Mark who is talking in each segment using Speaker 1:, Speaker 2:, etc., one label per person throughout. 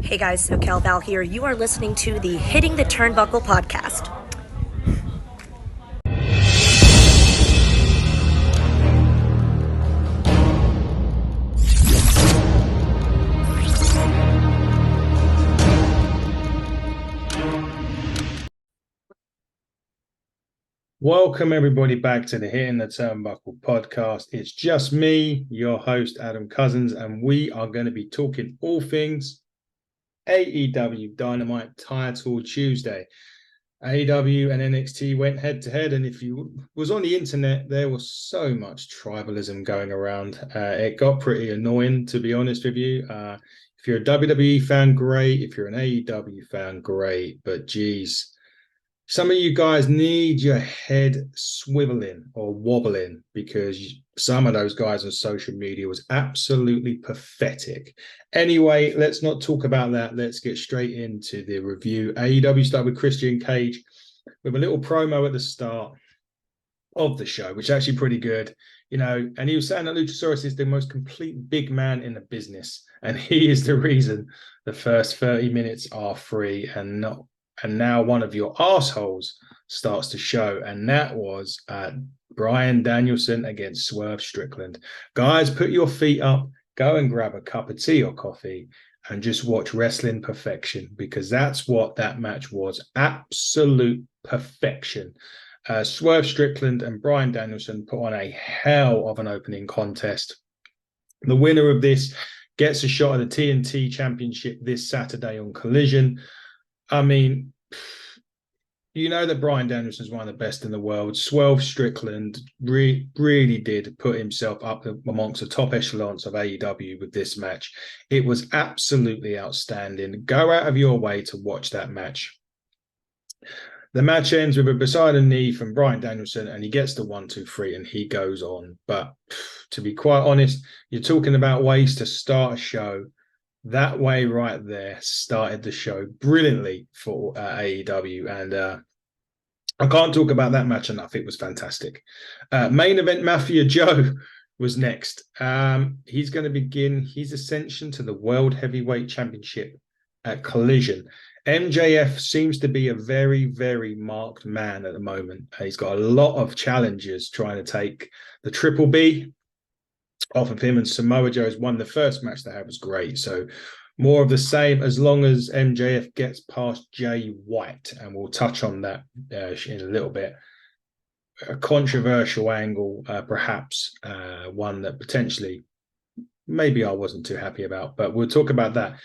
Speaker 1: Hey guys, SoCal Val here. You are listening to the Hitting the Turnbuckle podcast.
Speaker 2: Welcome everybody back to the Hitting the Turnbuckle podcast. It's just me, your host Adam Cousins, and we are going to be talking all things AEW Dynamite Title Tuesday. AEW and NXT went head to head, and if you was on the internet, there was so much tribalism going around. It got pretty annoying, to be honest with you. If you're a WWE fan, great. If you're an AEW fan, great. But geez, some of you guys need your head swiveling or wobbling, because some of those guys on social media was absolutely pathetic. Anyway, let's not talk about that. Let's get straight into the review. AEW started with Christian Cage with a little promo at the start of the show, which is actually pretty good. And he was saying that Luchasaurus is the most complete big man in the business, and he is the reason the first 30 minutes are free and not. And now one of your assholes starts to show, and that was Bryan Danielson against Swerve Strickland. Guys, put your feet up, go and grab a cup of tea or coffee, and just watch wrestling perfection, because that's what that match was. Absolute perfection. Swerve Strickland and Bryan Danielson put on a hell of an opening contest. The winner of this gets a shot at the TNT Championship this Saturday on Collision. I mean, you know that Bryan Danielson is one of the best in the world. Swerve Strickland really did put himself up amongst the top echelons of AEW with this match. It was absolutely outstanding. Go out of your way to watch that match. The match ends with a beside knee from Bryan Danielson, and he gets the 1, 2, 3, and he goes on. But to be quite honest, you're talking about ways to start a show. That way right there started the show brilliantly for AEW. And I can't talk about that match enough. It was fantastic. Main event Mafia Joe was next. He's going to begin his ascension to the World Heavyweight Championship at Collision. MJF seems to be a very, very marked man at the moment. He's got a lot of challengers trying to take the Triple B off of him, and Samoa Joe's won the first match they had was great. So more of the same, as long as MJF gets past Jay White, and we'll touch on that in a little bit. A controversial angle, perhaps, one that potentially maybe I wasn't too happy about, but we'll talk about that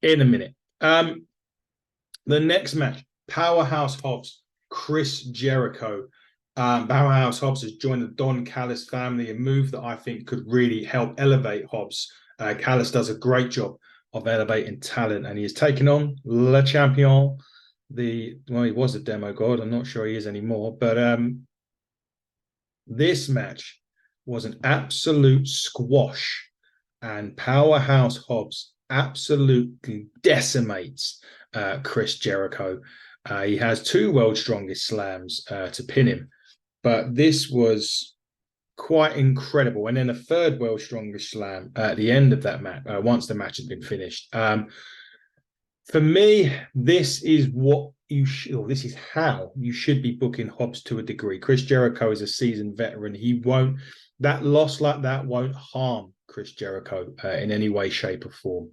Speaker 2: in a minute. The next match, Powerhouse Hobbs, Chris Jericho. Powerhouse Hobbs has joined the Don Callis family, a move that I think could really help elevate Hobbs. Callis does a great job of elevating talent, and he is taking on Le Champion. He was a demo god. I'm not sure he is anymore, but this match was an absolute squash, and Powerhouse Hobbs absolutely decimates Chris Jericho. He has 2 World's Strongest Slams to pin him. But this was quite incredible. And then a 3rd World's Strongest Slam at the end of that match, once the match had been finished. For me, this is what you should, or this is how you should be booking Hobbs to a degree. Chris Jericho is a seasoned veteran. That loss like that won't harm Chris Jericho in any way, shape, or form.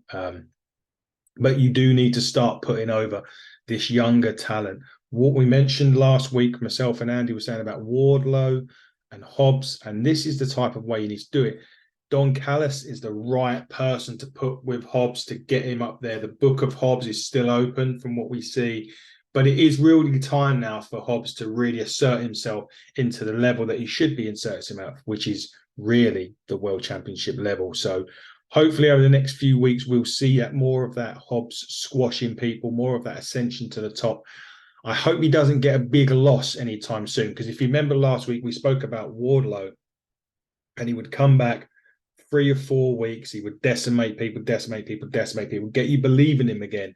Speaker 2: But you do need to start putting over this younger talent. What we mentioned last week, myself and Andy were saying about Wardlow and Hobbs, and this is the type of way you need to do it. Don Callis is the right person to put with Hobbs to get him up there. The book of Hobbs is still open from what we see, but it is really time now for Hobbs to really assert himself into the level that he should be inserting himself, which is really the World Championship level. So hopefully over the next few weeks, we'll see more of that Hobbs squashing people, more of that ascension to the top. I hope he doesn't get a big loss anytime soon, because if you remember last week, we spoke about Wardlow, and he would come back 3 or 4 weeks. He would decimate people, get you believing him again.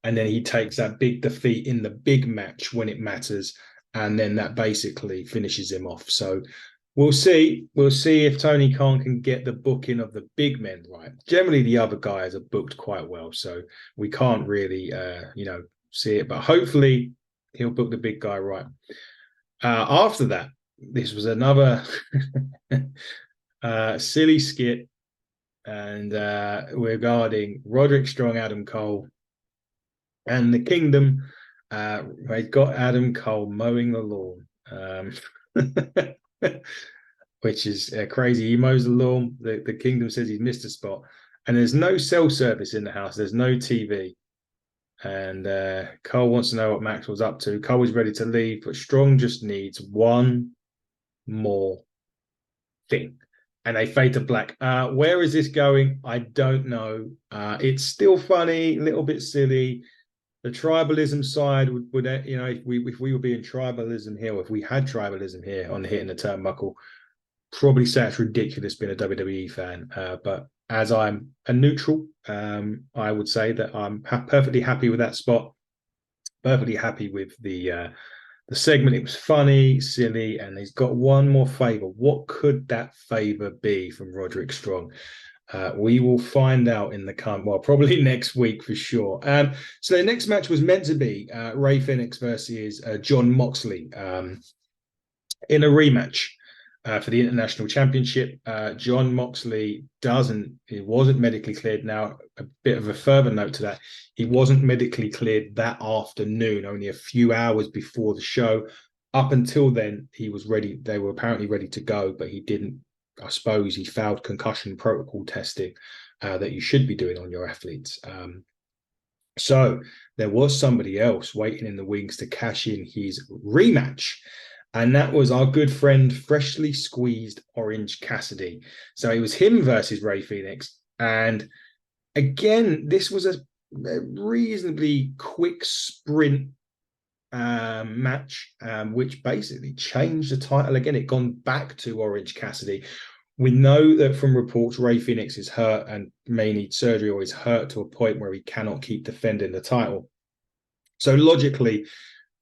Speaker 2: And then he takes that big defeat in the big match when it matters. And then that basically finishes him off. So We'll see. We'll see if Tony Khan can get the booking of the big men right. Generally, the other guys are booked quite well, so we can't really, see it. But hopefully, he'll book the big guy right. After that, this was another silly skit, and regarding Roderick Strong, Adam Cole, and the Kingdom. They got Adam Cole mowing the lawn. Which is crazy. He mows the lawn. The Kingdom says he's missed a spot, and there's no cell service in the house. There's no TV, and Cole wants to know what Max was up to. Cole is ready to leave, but Strong just needs one more thing. And they fade to black. Where is this going? I don't know. It's still funny, a little bit silly. The tribalism side would if we were being tribalism here, or if we had tribalism here on hitting the turnbuckle, probably say it's ridiculous being a WWE fan. But as I'm a neutral, I would say that I'm perfectly happy with that spot. Perfectly happy with the segment. It was funny, silly, and he's got one more favor. What could that favor be from Roderick Strong? We will find out in the probably next week for sure. So the next match was meant to be Ray Phoenix versus John Moxley in a rematch for the International Championship. John Moxley wasn't medically cleared. Now, a bit of a further note to that, he wasn't medically cleared that afternoon, only a few hours before the show. Up until then, he was ready. They were apparently ready to go, but he didn't. I suppose he failed concussion protocol testing that you should be doing on your athletes. So there was somebody else waiting in the wings to cash in his rematch. And that was our good friend, freshly squeezed Orange Cassidy. So it was him versus Ray Phoenix. And again, this was a reasonably quick sprint match, which basically changed the title again. It gone back to Orange Cassidy. We know that from reports, Ray Phoenix is hurt and may need surgery, or is hurt to a point where he cannot keep defending the title. So logically,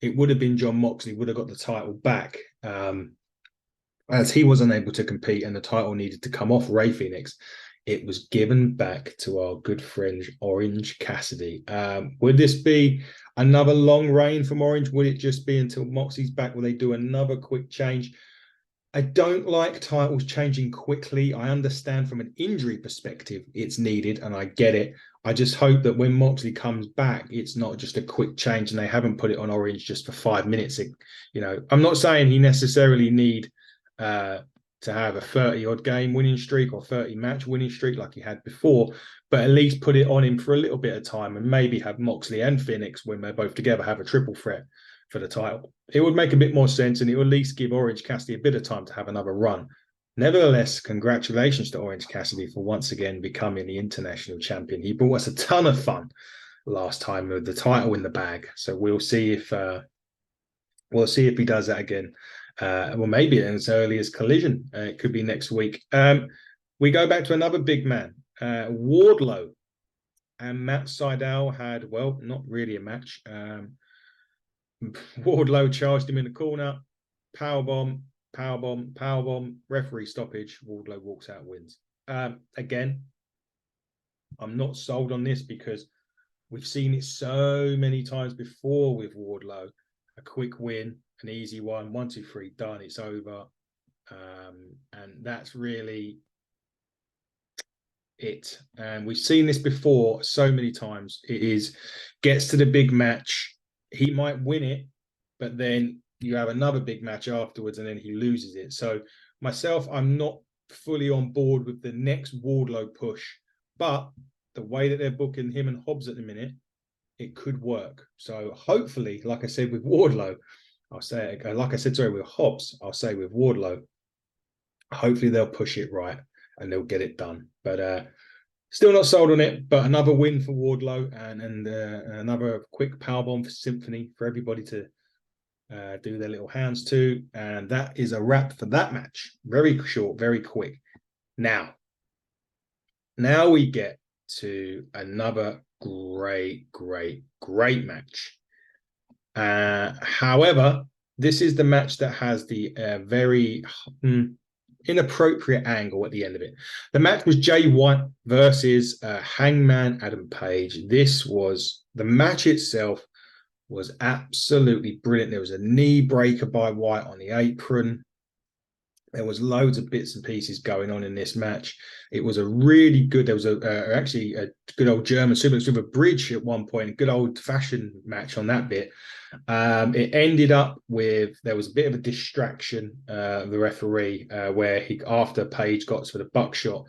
Speaker 2: it would have been John Moxley would have got the title back, as he was unable to compete and the title needed to come off Ray Phoenix. It was given back to our good friend Orange Cassidy. Would this be another long reign from Orange? Would it just be until Moxley's back? Will they do another quick change? I don't like titles changing quickly. I understand from an injury perspective it's needed, and I get it. I just hope that when Moxley comes back, it's not just a quick change and they haven't put it on Orange just for 5 minutes. I'm not saying he necessarily need to have a 30-odd game winning streak or 30-match winning streak like he had before, but at least put it on him for a little bit of time and maybe have Moxley and Phoenix, when they're both together, have a triple threat for the title. It would make a bit more sense, and it would at least give Orange Cassidy a bit of time to have another run. Nevertheless, congratulations to Orange Cassidy for once again becoming the international champion. He brought us a ton of fun last time with the title in the bag. So we'll see if he does that again. Well, maybe as early as Collision. It could be next week. We go back to another big man, Wardlow, and Matt Sydal had, well, not really a match. Wardlow charged him in the corner, powerbomb, referee stoppage. Wardlow walks out, wins. Again, I'm not sold on this because we've seen it so many times before with Wardlow. A quick win, an easy one, 1, 2, 3, done, it's over. And that's really it. And we've seen this before so many times. Gets to the big match, he might win it, but then you have another big match afterwards and then he loses it. So myself, I'm not fully on board with the next Wardlow push, but the way that they're booking him and Hobbs at the minute, it could work. So hopefully, like I said with Wardlow, I'll say it, like I said, sorry, with Hobbs, I'll say with Wardlow, hopefully they'll push it right and they'll get it done. But still not sold on it, but another win for Wardlow and another quick powerbomb for Symphony for everybody to do their little hands to. And that is a wrap for that match. Very short, very quick. Now we get to another great match. However, this is the match that has the inappropriate angle at the end of it. The match was Jay White versus Hangman Adam Page. The match itself was absolutely brilliant. There was a knee breaker by White on the apron. There was loads of bits and pieces going on in this match. It was a really good. There was actually a good old German suplex with a bridge at one point. A good old fashioned match on that bit. It ended up with there was a bit of a distraction. The referee where after Page got for the buckshot.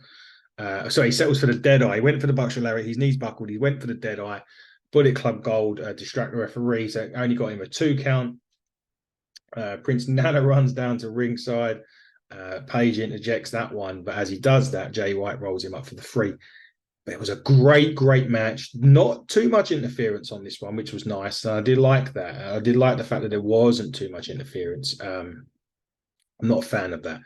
Speaker 2: He settles for the dead eye. He went for the buckshot lariat. His knees buckled. He went for the dead eye. Bullet Club Gold distract the referee. So it only got him a 2 count. Prince Nana runs down to ringside. Page interjects that one, but as he does that, Jay White rolls him up for the 3. But it was a great match. Not too much interference on this one, which was nice. I did like that. I did like the fact that there wasn't too much interference. I'm not a fan of that.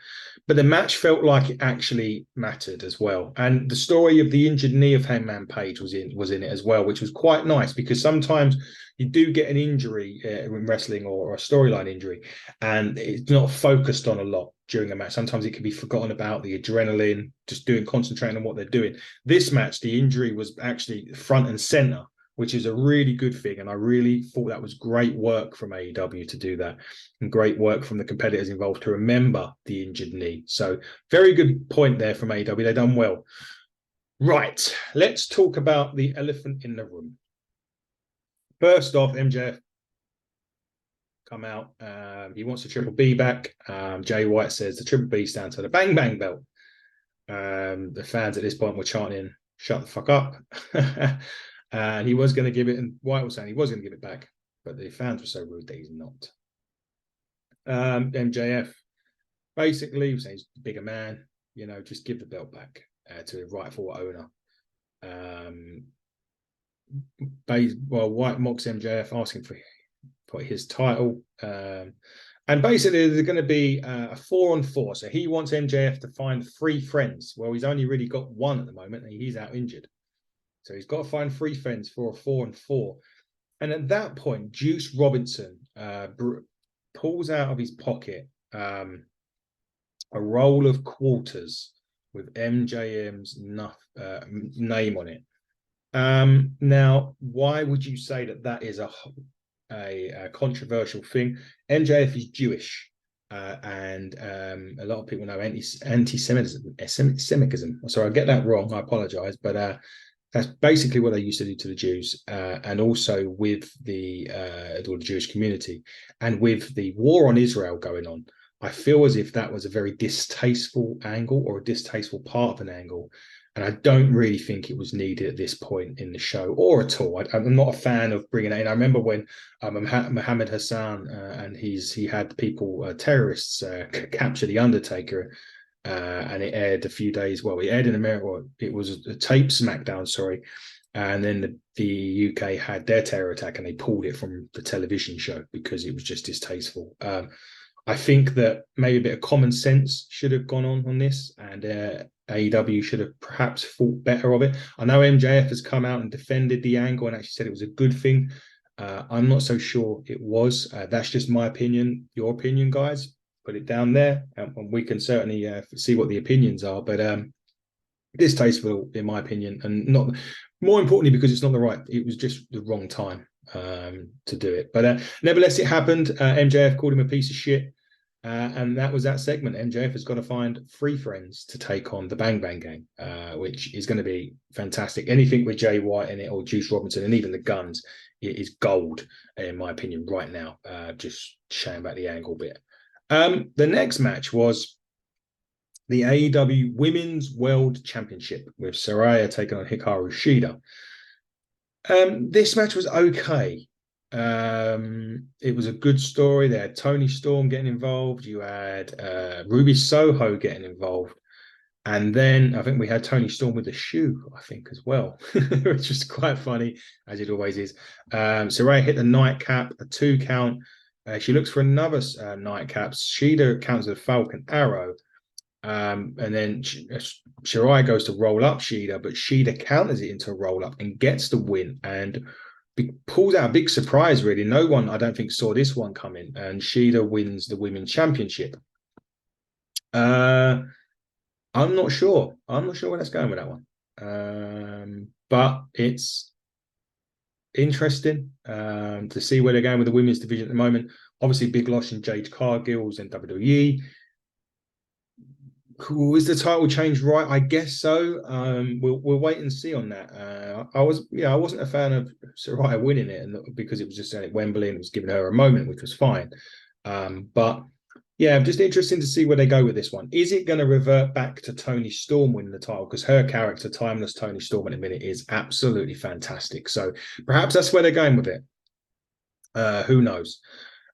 Speaker 2: But the match felt like it actually mattered as well. And the story of the injured knee of Hangman Page was in it as well, which was quite nice because sometimes you do get an injury in wrestling or a storyline injury, and it's not focused on a lot during a match. Sometimes it can be forgotten about, the adrenaline, just concentrating on what they're doing. This match, the injury was actually front and center, which is a really good thing. And I really thought that was great work from AEW to do that, and great work from the competitors involved to remember the injured knee. So very good point there from AEW. They've done well. Right, let's talk about the elephant in the room. First off, MJF come out. He wants the Triple B back. Jay White says the Triple B stands for the Bang Bang Belt. The fans at this point were chanting, "Shut the fuck up." And he was going to give it, and White was saying he was going to give it back, but the fans were so rude that he's not. MJF basically was saying he's a bigger man, just give the belt back to the rightful owner. White mocks MJF, asking for his title. And basically, there's going to be a 4-on-4. So he wants MJF to find 3 friends. Well, he's only really got 1 at the moment, and he's out injured. So he's got to find 3 friends for a 4-on-4. And at that point, Juice Robinson pulls out of his pocket a roll of quarters with MJM's name on it. Now, why would you say that is a controversial thing? MJF is Jewish, and a lot of people know anti-Semitism. Sorry, I get that wrong. I apologize, but that's basically what they used to do to the Jews, and also with the Jewish community, and with the war on Israel going on. I feel as if that was a very distasteful angle, or a distasteful part of an angle. And I don't really think it was needed at this point in the show, or at all. I'm not a fan of bringing it in. I remember when Mohammed Hassan and he had people, terrorists, capture The Undertaker, and it aired a few days. Well, it aired in America. It was a tape SmackDown, sorry. And then the UK had their terror attack, and they pulled it from the television show because it was just distasteful. I think that maybe a bit of common sense should have gone on this, and AEW should have perhaps thought better of it. I know MJF has come out and defended the angle and actually said it was a good thing. I'm not so sure it was. That's just my opinion. Your opinion, guys, put it down there, and we can certainly see what the opinions are. But distasteful, in my opinion, and not more importantly because it's not the right. It was just the wrong time to do it. But nevertheless, it happened. MJF called him a piece of shit. And that was that segment. MJF has got to find 3 friends to take on the Bang Bang Gang, which is going to be fantastic. Anything with Jay White in it, or Juice Robinson, and even the Guns, it is gold, in my opinion, right now. Just shame about the angle bit. The next match was the AEW Women's World Championship with Saraya taking on Hikaru Shida. This match was okay. It was a good story. They had Tony Storm getting involved. You had Ruby Soho getting involved. And then I think we had Tony Storm with the shoe, I think, as well, which was quite funny, as it always is. Saraya hit the nightcap, a 2 count. She looks for another nightcap. Shida counts with a Falcon Arrow. And then Shirai goes to roll up Shida, but Shida counters it into a roll up and gets the win, and pulls out a big surprise, really. No one, I don't think, saw this one coming, and Shida wins the Women's Championship. I'm not sure. I'm not sure where that's going with that one. But it's interesting to see where they're going with the women's division at the moment. Obviously, big loss in Jade Cargill's in WWE. Was the title change right? I guess so. We'll wait and see on that. I wasn't a fan of Saraya winning it, and because it was just at Wembley and it was giving her a moment, which was fine. But yeah, just interesting to see where they go with this one. Is it going to revert back to Toni Storm winning the title? Because her character, Timeless Toni Storm, at the minute is absolutely fantastic. So perhaps that's where they're going with it. Who knows?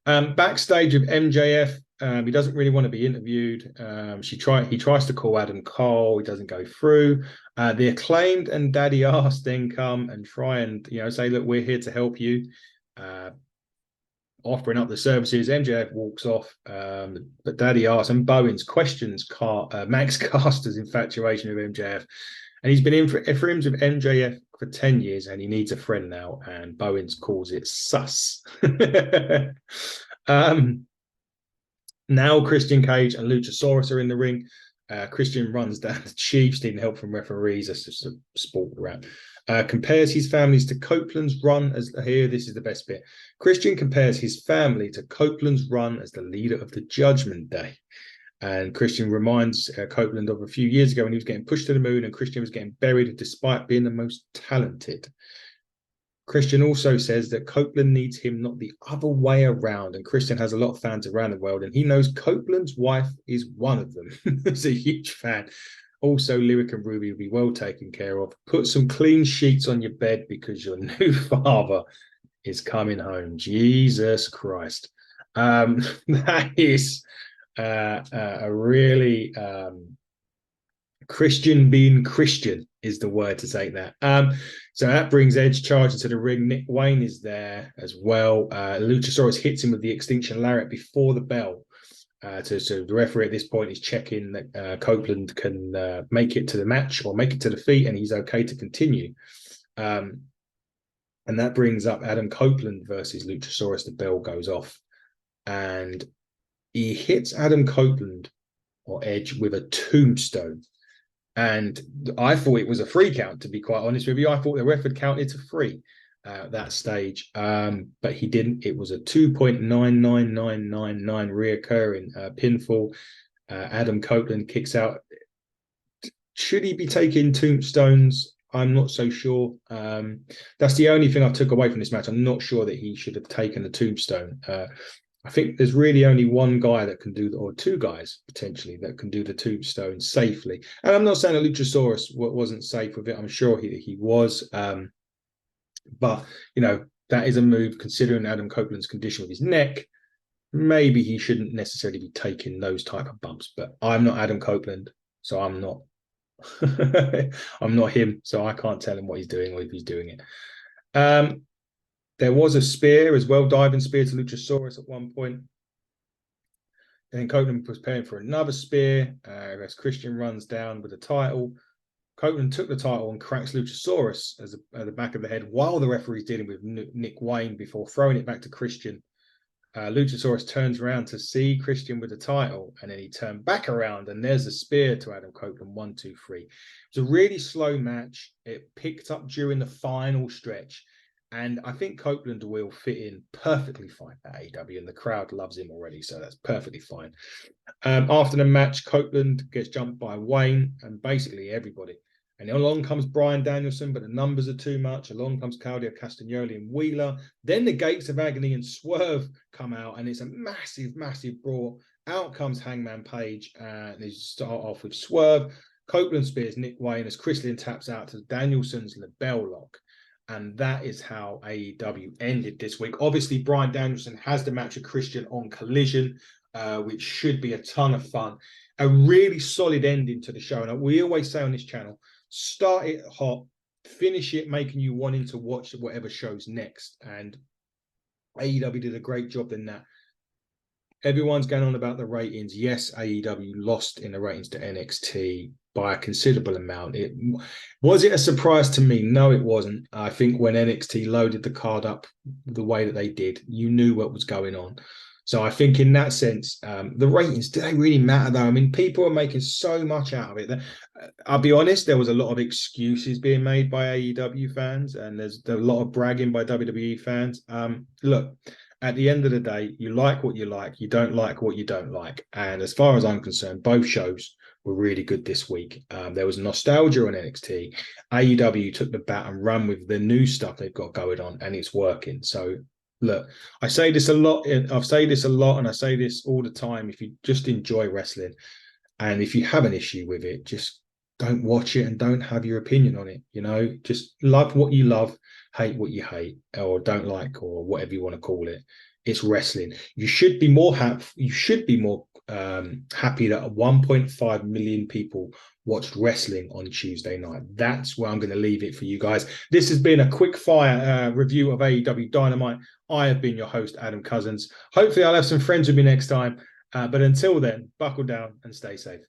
Speaker 2: Backstage with MJF, he doesn't really want to be interviewed. He tries to call Adam Cole, he doesn't go through. The Acclaimed and Daddy Arse then come and try and say, look, we're here to help you. Offering up the services. MJF walks off, but Daddy Arse and Bowens questions Max Caster's infatuation with MJF, and he's been in for friends with MJF for 10 years and he needs a friend now, and Bowens calls it sus. Now Christian Cage and Luchasaurus are in the ring. Christian runs down the Chiefs, needing help from referees. That's just a sport around. Compares his families to Copeland's run as here. This is the best bit. Christian compares his family to Copeland's run as the leader of the Judgment Day. And Christian reminds Copeland of a few years ago when he was getting pushed to the moon and Christian was getting buried despite being the most talented. Christian also says that Copeland needs him, not the other way around. And Christian has a lot of fans around the world, and he knows Copeland's wife is one of them. He's a huge fan. Also, Lyric and Ruby will be well taken care of. Put some clean sheets on your bed because your new father is coming home. Jesus Christ. That is a really Christian being Christian is the word to take that. So that brings Edge charging to the ring. Nick Wayne is there as well. Luchasaurus hits him with the Extinction Lariat before the bell. So the referee at this point is checking that Copeland can make it to the match or make it to the feet, and he's okay to continue. And that brings up Adam Copeland versus Luchasaurus. The bell goes off, and he hits Adam Copeland or Edge with a tombstone. And I thought it was a free count, to be quite honest with you. I thought the ref had counted to free at that stage, but he didn't. It was a 2.99999 reoccurring pinfall. Adam Copeland kicks out. Should he be taking tombstones? I'm not so sure. That's the only thing I took away from this match. I'm not sure that he should have taken a tombstone. I think there's really only one guy that can do, or two guys potentially that can do the tombstone safely. And I'm not saying that Luchasaurus wasn't safe with it. I'm sure he was. But that is a move considering Adam Copeland's condition with his neck. Maybe he shouldn't necessarily be taking those type of bumps. But I'm not Adam Copeland, so I'm not. I'm not him, so I can't tell him what he's doing or if he's doing it. There was a spear as well, diving spear to Luchasaurus at one point. And then Copeland was preparing for another spear as Christian runs down with the title. Copeland took the title and cracks Luchasaurus at the back of the head while the referee's dealing with Nick Wayne before throwing it back to Christian. Luchasaurus turns around to see Christian with the title, and then he turned back around, and there's a spear to Adam Copeland. 1, 2, 3. It was a really slow match. It picked up during the final stretch. And I think Copeland will fit in perfectly fine at AEW, and the crowd loves him already, so that's perfectly fine. After the match, Copeland gets jumped by Wayne and basically everybody. And along comes Bryan Danielson, but the numbers are too much. Along comes Claudio Castagnoli and Wheeler. Then the Gates of Agony and Swerve come out, and it's a massive, massive brawl. Out comes Hangman Page, and they start off with Swerve. Copeland spears Nick Wayne as Christian taps out to Danielson's LeBell Lock. And that is how AEW ended this week. Obviously, Bryan Danielson has the match with Christian on Collision, which should be a ton of fun. A really solid ending to the show. And we always say on this channel, start it hot, finish it, making you wanting to watch whatever show's next. And AEW did a great job in that. Everyone's going on about the ratings. Yes, AEW lost in the ratings to NXT by a considerable amount. Was it a surprise to me? No, it wasn't. I think when NXT loaded the card up the way that they did, you knew what was going on. So I think in that sense, the ratings, do they really matter though? I mean, people are making so much out of it. I'll be honest, there was a lot of excuses being made by AEW fans, and there's a lot of bragging by WWE fans. Look, at the end of the day, you like what you like, you don't like what you don't like. And as far as I'm concerned, both shows were really good this week. There was nostalgia on NXT. AEW took the bat and ran with the new stuff they've got going on, and it's working. So look, I say this a lot. I've said this a lot, and I say this all the time. If you just enjoy wrestling, and if you have an issue with it, just don't watch it and don't have your opinion on it. You know, just love what you love, hate what you hate, or don't like, or whatever you want to call it. It's wrestling. You should be more happy. You should be more happy that 1.5 million people watched wrestling on Tuesday night. That's where I'm going to leave it for you guys. This has been a quick fire review of AEW Dynamite. I have been your host, Adam Cousins. Hopefully I'll have some friends with me next time. But until then, buckle down and stay safe.